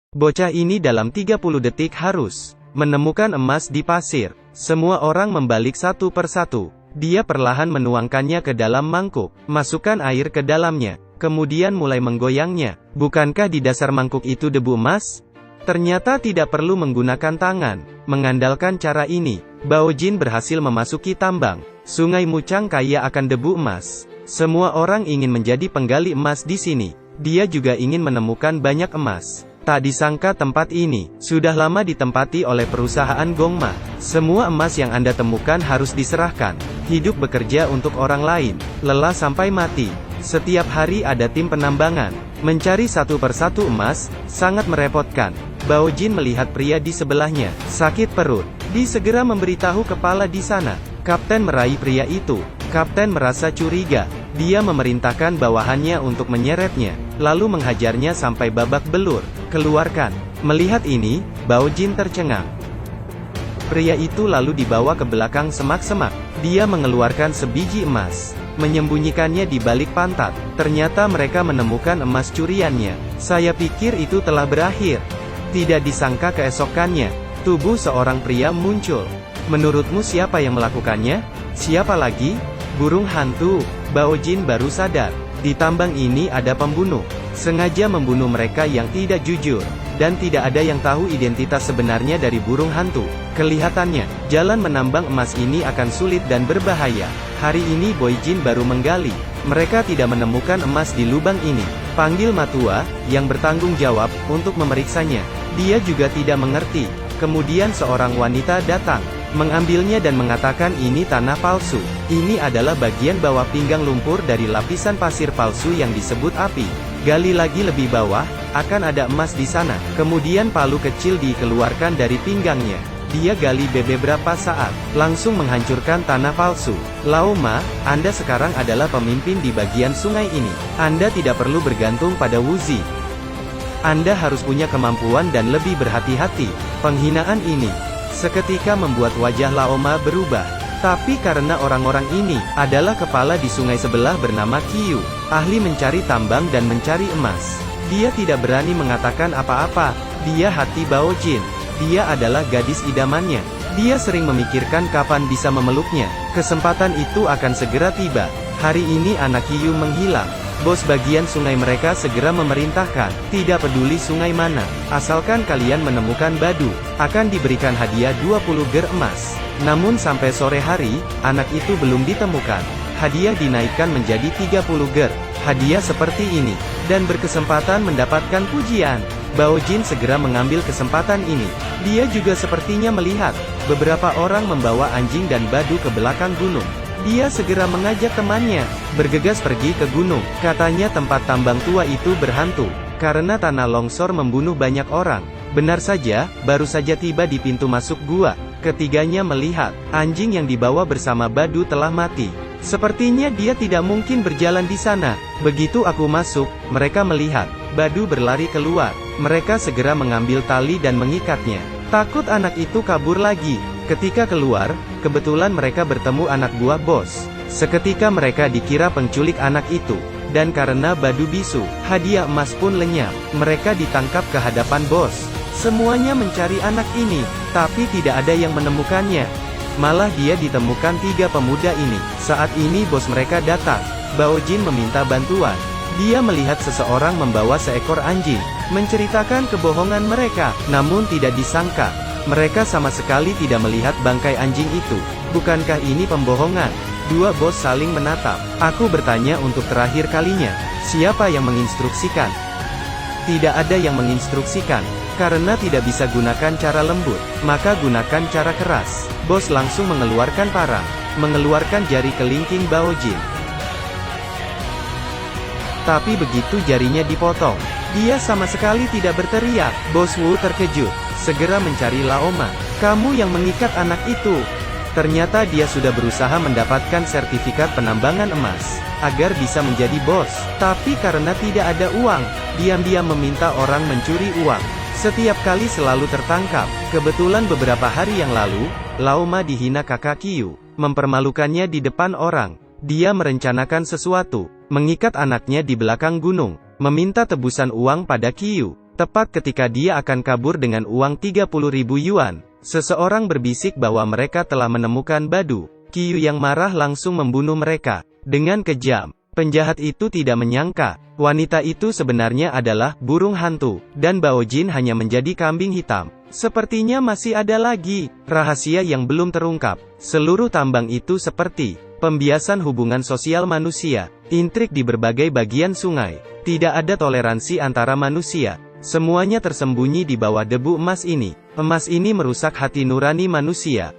Bocah ini dalam 30 detik harus menemukan emas di pasir. Semua orang membalik satu persatu. Dia perlahan menuangkannya ke dalam mangkuk, masukkan air ke dalamnya, kemudian mulai menggoyangnya. Bukankah di dasar mangkuk itu debu emas? Ternyata tidak perlu menggunakan tangan. Mengandalkan cara ini, Bao Jin berhasil memasuki tambang. Sungai Mucang kaya akan debu emas. Semua orang ingin menjadi penggali emas di sini. Dia juga ingin menemukan banyak emas. Tak disangka tempat ini sudah lama ditempati oleh perusahaan Gongma. Semua emas yang Anda temukan harus diserahkan. Hidup bekerja untuk orang lain, lelah sampai mati. Setiap hari ada tim penambangan. Mencari satu persatu emas, sangat merepotkan. Bao Jin melihat pria di sebelahnya, sakit perut. Dia segera memberitahu kepala di sana. Kapten meraih pria itu. Kapten merasa curiga. Dia memerintahkan bawahannya untuk menyeretnya, lalu menghajarnya sampai babak belur. Keluarkan. Melihat ini, Bao Jin tercengang. Pria itu lalu dibawa ke belakang semak-semak. Dia mengeluarkan sebiji emas, menyembunyikannya di balik pantat. Ternyata mereka menemukan emas curiannya. Saya pikir itu telah berakhir. Tidak disangka keesokannya, tubuh seorang pria muncul. Menurutmu siapa yang melakukannya? Siapa lagi? Burung hantu. Bao Jin baru sadar, di tambang ini ada pembunuh. Sengaja membunuh mereka yang tidak jujur. Dan tidak ada yang tahu identitas sebenarnya dari burung hantu. Kelihatannya, jalan menambang emas ini akan sulit dan berbahaya. Hari ini Bao Jin baru menggali. Mereka tidak menemukan emas di lubang ini. Panggil Matua, yang bertanggung jawab, untuk memeriksanya. Dia juga tidak mengerti. Kemudian seorang wanita datang, mengambilnya dan mengatakan ini tanah palsu. Ini adalah bagian bawah pinggang lumpur dari lapisan pasir palsu yang disebut api. Gali lagi lebih bawah, akan ada emas di sana. Kemudian palu kecil dikeluarkan dari pinggangnya. Dia gali beberapa saat, langsung menghancurkan tanah palsu. Lao Ma, Anda sekarang adalah pemimpin di bagian sungai ini. Anda tidak perlu bergantung pada Wuzi. Anda harus punya kemampuan dan lebih berhati-hati. Penghinaan ini seketika membuat wajah Lao Ma berubah. Tapi karena orang-orang ini adalah kepala di sungai sebelah bernama Qiu, ahli mencari tambang dan mencari emas, dia tidak berani mengatakan apa-apa. Dia hati Bao Jin. Dia adalah gadis idamannya. Dia sering memikirkan kapan bisa memeluknya. Kesempatan itu akan segera tiba. Hari ini anak Qiu menghilang. Bos bagian sungai mereka segera memerintahkan, tidak peduli sungai mana, asalkan kalian menemukan Badu, akan diberikan hadiah 20 ger emas. Namun sampai sore hari, anak itu belum ditemukan. Hadiah dinaikkan menjadi 30 ger. Hadiah seperti ini, dan berkesempatan mendapatkan pujian. Bao Jin segera mengambil kesempatan ini. Dia juga sepertinya melihat, beberapa orang membawa anjing dan Badu ke belakang gunung. Dia segera mengajak temannya, bergegas pergi ke gunung. Katanya tempat tambang tua itu berhantu, karena tanah longsor membunuh banyak orang. Benar saja, baru saja tiba di pintu masuk gua. Ketiganya melihat, anjing yang dibawa bersama Badu telah mati. Sepertinya dia tidak mungkin berjalan di sana. Begitu aku masuk, mereka melihat, Badu berlari keluar. Mereka segera mengambil tali dan mengikatnya. Takut anak itu kabur lagi. Ketika keluar, kebetulan mereka bertemu anak buah bos. Seketika mereka dikira penculik anak itu. Dan karena Badu bisu, hadiah emas pun lenyap. Mereka ditangkap ke hadapan bos. Semuanya mencari anak ini, tapi tidak ada yang menemukannya. Malah dia ditemukan 3 pemuda ini. Saat ini bos mereka datang. Bao Jin meminta bantuan. Dia melihat seseorang membawa seekor anjing, menceritakan kebohongan mereka. Namun tidak disangka, mereka sama sekali tidak melihat bangkai anjing itu. Bukankah ini pembohongan? Dua bos saling menatap. Aku bertanya untuk terakhir kalinya, siapa yang menginstruksikan? Tidak ada yang menginstruksikan. Karena tidak bisa gunakan cara lembut, maka gunakan cara keras. Bos langsung mengeluarkan parang, mengeluarkan jari kelingking Bao Jin. Tapi begitu jarinya dipotong, dia sama sekali tidak berteriak. Bos Wu terkejut, segera mencari Lao Ma. Kamu yang mengikat anak itu. Ternyata dia sudah berusaha mendapatkan sertifikat penambangan emas, agar bisa menjadi bos. Tapi karena tidak ada uang, diam-diam meminta orang mencuri uang. Setiap kali selalu tertangkap. Kebetulan beberapa hari yang lalu, Lao Ma dihina kakak Qiu, mempermalukannya di depan orang. Dia merencanakan sesuatu, mengikat anaknya di belakang gunung, meminta tebusan uang pada Qiu. Tepat ketika dia akan kabur dengan uang 30.000 yuan, seseorang berbisik bahwa mereka telah menemukan Badu. Qiyu yang marah langsung membunuh mereka dengan kejam. Penjahat itu tidak menyangka, wanita itu sebenarnya adalah burung hantu, dan Bao Jin hanya menjadi kambing hitam. Sepertinya masih ada lagi rahasia yang belum terungkap. Seluruh tambang itu seperti pembiasan hubungan sosial manusia, intrik di berbagai bagian sungai. Tidak ada toleransi antara manusia. Semuanya tersembunyi di bawah debu emas ini. Emas ini merusak hati nurani manusia.